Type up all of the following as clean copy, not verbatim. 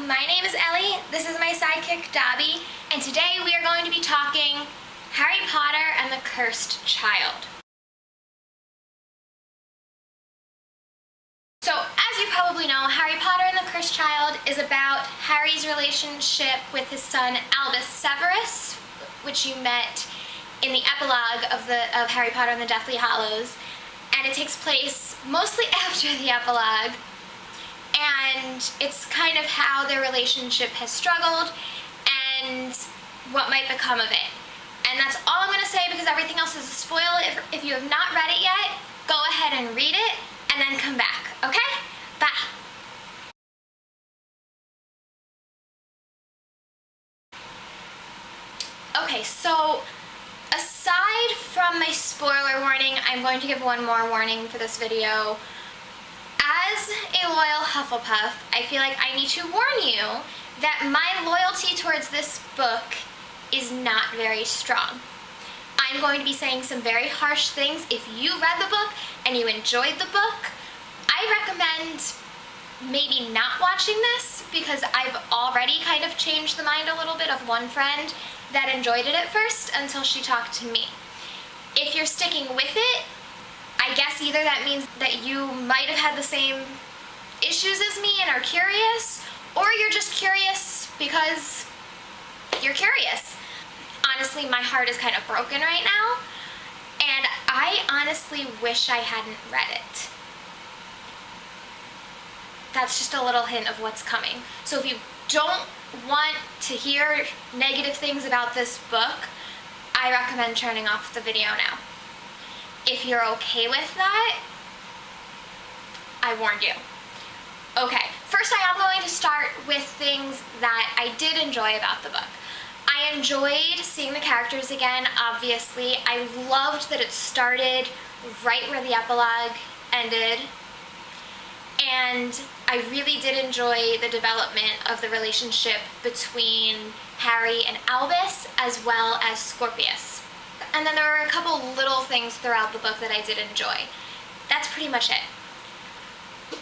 my name is Ellie, this is my sidekick Dobby, and today we are going to be talking Harry Potter and the Cursed Child. So, as you probably know, Harry Potter and the Cursed Child is about Harry's relationship with his son Albus Severus, which you met in the epilogue of Harry Potter and the Deathly Hallows, and it takes place mostly after the epilogue. And it's kind of how their relationship has struggled and what might become of it. And that's all I'm going to say because everything else is a spoil. If you have not read it yet, go ahead and read it and then come back, okay? Bye. Okay, so aside from my spoiler warning, I'm going to give one more warning for this video. As a loyal Hufflepuff, I feel like I need to warn you that my loyalty towards this book is not very strong. I'm going to be saying some very harsh things. If you read the book and you enjoyed the book, I recommend maybe not watching this because I've already kind of changed the mind a little bit of one friend that enjoyed it at first until she talked to me. If you're sticking with it, I guess either that means that you might have had the same issues as me and are curious, or you're just curious because you're curious. Honestly, my heart is kind of broken right now, and I honestly wish I hadn't read it. That's just a little hint of what's coming. So if you don't want to hear negative things about this book, I recommend turning off the video now. If you're okay with that, I warned you. Okay, first I am going to start with things that I did enjoy about the book. I enjoyed seeing the characters again, obviously. I loved that it started right where the epilogue ended. And I really did enjoy the development of the relationship between Harry and Albus, as well as Scorpius. And then there were a couple little things throughout the book that I did enjoy. That's pretty much it.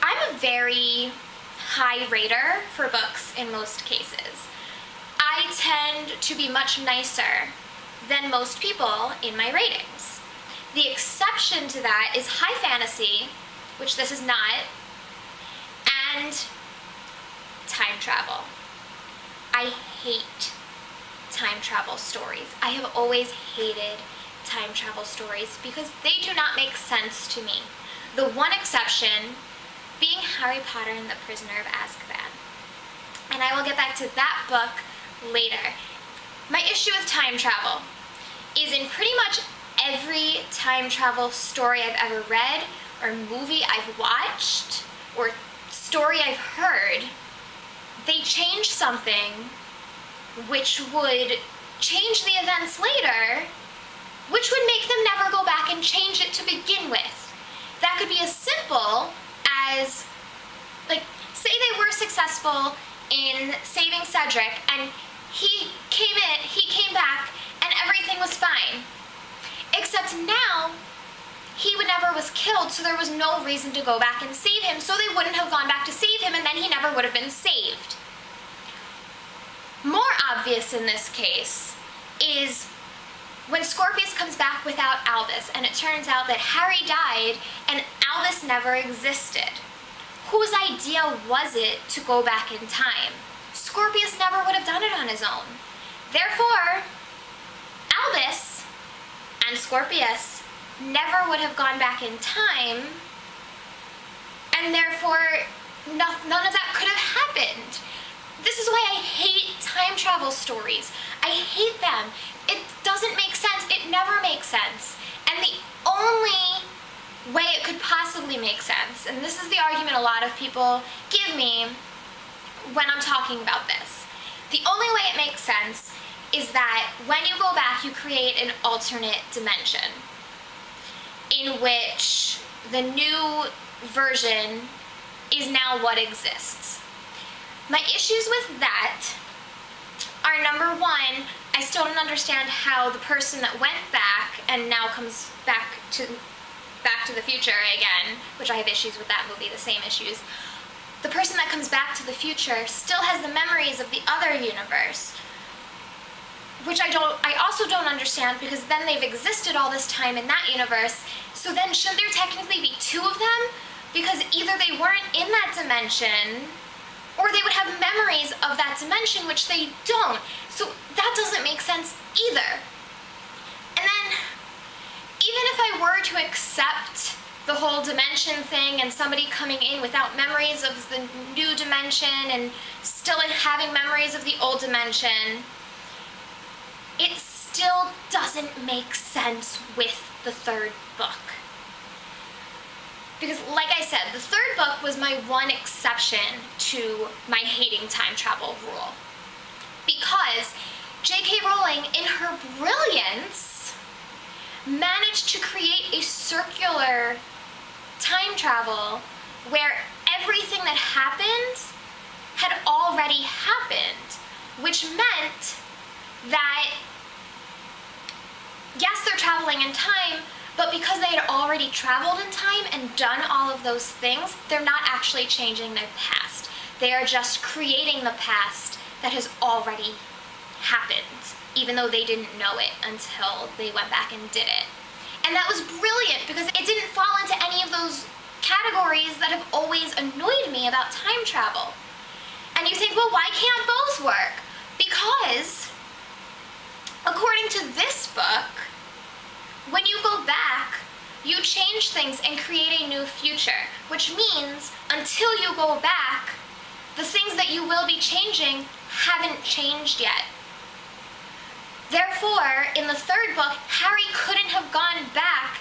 I'm a very high rater for books in most cases. I tend to be much nicer than most people in my ratings. The exception to that is high fantasy, which this is not, and time travel. I hate time travel stories. I have always hated time travel stories because they do not make sense to me. The one exception being Harry Potter and the Prisoner of Azkaban. And I will get back to that book later. My issue with time travel is in pretty much every time travel story I've ever read, or movie I've watched, or story I've heard, they change something which would change the events later, which would make them never go back and change it to begin with. That could be as simple as, like, say they were successful in saving Cedric and he came back and everything was fine. Except now, he never was killed, so there was no reason to go back and save him, so they wouldn't have gone back to save him and then he never would have been saved. More obvious in this case is when Scorpius comes back without Albus and it turns out that Harry died and Albus never existed. Whose idea was it to go back in time? Scorpius never would have done it on his own. Therefore, Albus and Scorpius never would have gone back in time, and therefore none of that could have happened. This is why I hate time travel stories. I hate them. It doesn't make sense. It never makes sense. And the only way it could possibly make sense, and this is the argument a lot of people give me when I'm talking about this, the only way it makes sense is that when you go back, you create an alternate dimension in which the new version is now what exists. My issues with that are, number one, I still don't understand how the person that went back and now comes back to the Future again, which I have issues with that movie, the same issues, the person that comes back to the future still has the memories of the other universe, which I also don't understand, because then they've existed all this time in that universe, so then shouldn't there technically be two of them? Because either they weren't in that dimension, or they would have memories of that dimension, which they don't. So that doesn't make sense either. And then, even if I were to accept the whole dimension thing and somebody coming in without memories of the new dimension and still having memories of the old dimension, it still doesn't make sense with the third book. Because, like I said, the third book was my one exception to my hating time travel rule. Because J.K. Rowling, in her brilliance, managed to create a circular time travel where everything that happened had already happened, which meant that, yes, they're traveling in time, but because they had already traveled in time and done all of those things, they're not actually changing their past. They are just creating the past that has already happened, even though they didn't know it until they went back and did it. And that was brilliant, because it didn't fall into any of those categories that have always annoyed me about time travel. And you think, well, why can't both work? Because, according to this book, when you go back, you change things and create a new future, which means until you go back, the things that you will be changing haven't changed yet. Therefore, in the third book, Harry couldn't have gone back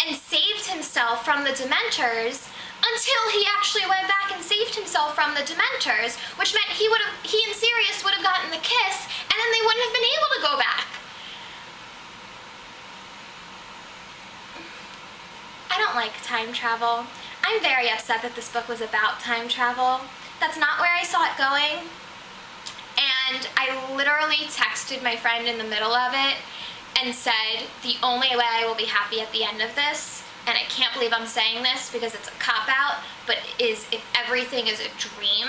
and saved himself from the Dementors until he actually went back and saved himself from the Dementors, which meant he and Sirius would have gotten the kiss, and then they wouldn't have been able to go back. I don't like time travel. I'm very upset that this book was about time travel. That's not where I saw it going. And I literally texted my friend in the middle of it and said, the only way I will be happy at the end of this, and I can't believe I'm saying this because it's a cop-out, but is if everything is a dream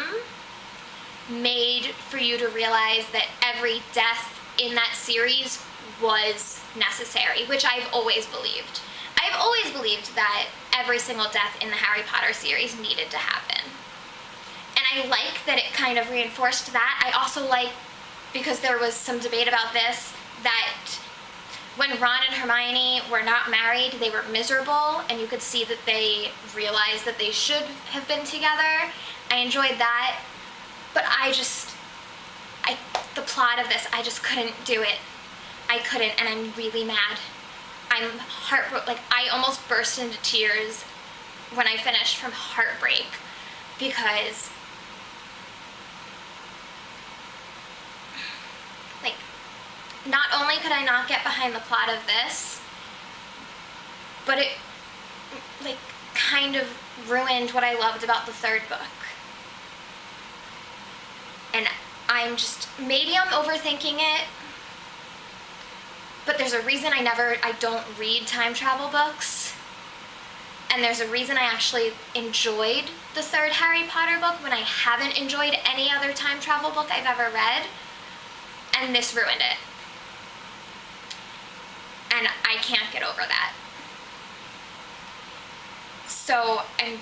made for you to realize that every death in that series was necessary, which I've always believed. I've always believed that every single death in the Harry Potter series needed to happen. And I like that it kind of reinforced that. I also like, because there was some debate about this, that when Ron and Hermione were not married, they were miserable, and you could see that they realized that they should have been together. I enjoyed that, but the plot of this, I just couldn't do it. I couldn't, and I'm really mad. I'm heartbroken. Like, I almost burst into tears when I finished from heartbreak, because not only could I not get behind the plot of this, but it, kind of ruined what I loved about the third book. And maybe I'm overthinking it, but there's a reason I don't read time travel books. And there's a reason I actually enjoyed the third Harry Potter book when I haven't enjoyed any other time travel book I've ever read. And this ruined it. And I can't get over that. So I'm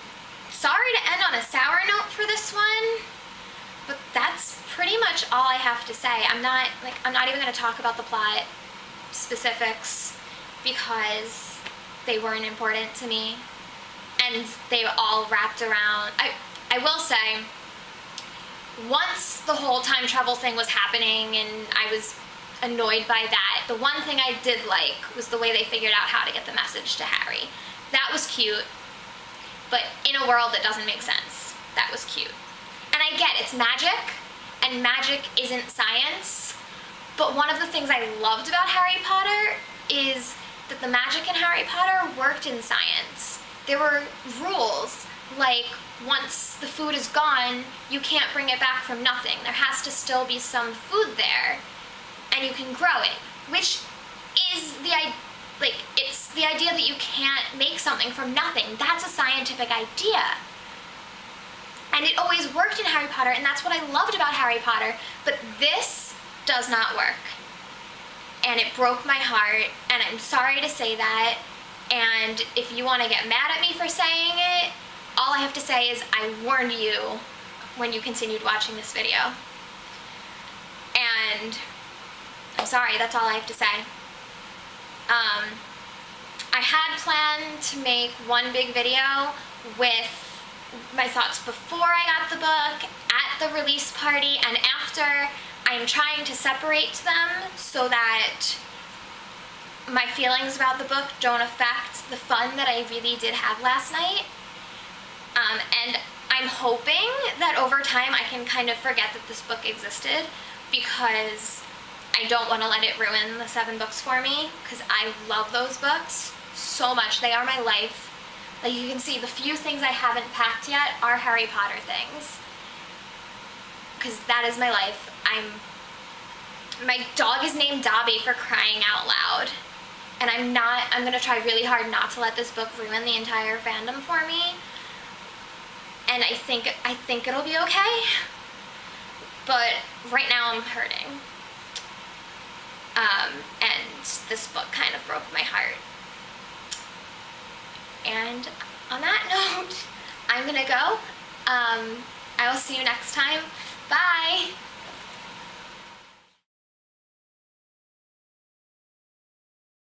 sorry to end on a sour note for this one, but that's pretty much all I have to say. I'm not even going to talk about the plot specifics because they weren't important to me, and they all wrapped around. I will say, once the whole time travel thing was happening and I was annoyed by that, the one thing I did like was the way they figured out how to get the message to Harry. That was cute, but in a world that doesn't make sense, that was cute. And I get it's magic, and magic isn't science, but one of the things I loved about Harry Potter is that the magic in Harry Potter worked in science. There were rules, like once the food is gone, you can't bring it back from nothing. There has to still be some food there, and you can grow it, which is it's the idea that you can't make something from nothing. That's a scientific idea. And it always worked in Harry Potter, and that's what I loved about Harry Potter. But this does not work. And it broke my heart, and I'm sorry to say that. And if you want to get mad at me for saying it, all I have to say is I warned you when you continued watching this video. And I'm sorry, that's all I have to say. I had planned to make one big video with my thoughts before I got the book, at the release party, and after. I'm trying to separate them so that my feelings about the book don't affect the fun that I really did have last night. And I'm hoping that over time I can kind of forget that this book existed, because I don't want to let it ruin the 7 books for me, because I love those books so much. They are my life. Like, you can see the few things I haven't packed yet are Harry Potter things, because that is my life. My dog is named Dobby, for crying out loud. And I'm gonna try really hard not to let this book ruin the entire fandom for me. And I think it'll be okay. But right now I'm hurting. And this book kind of broke my heart. And on that note, I'm gonna go. I will see you next time. Bye!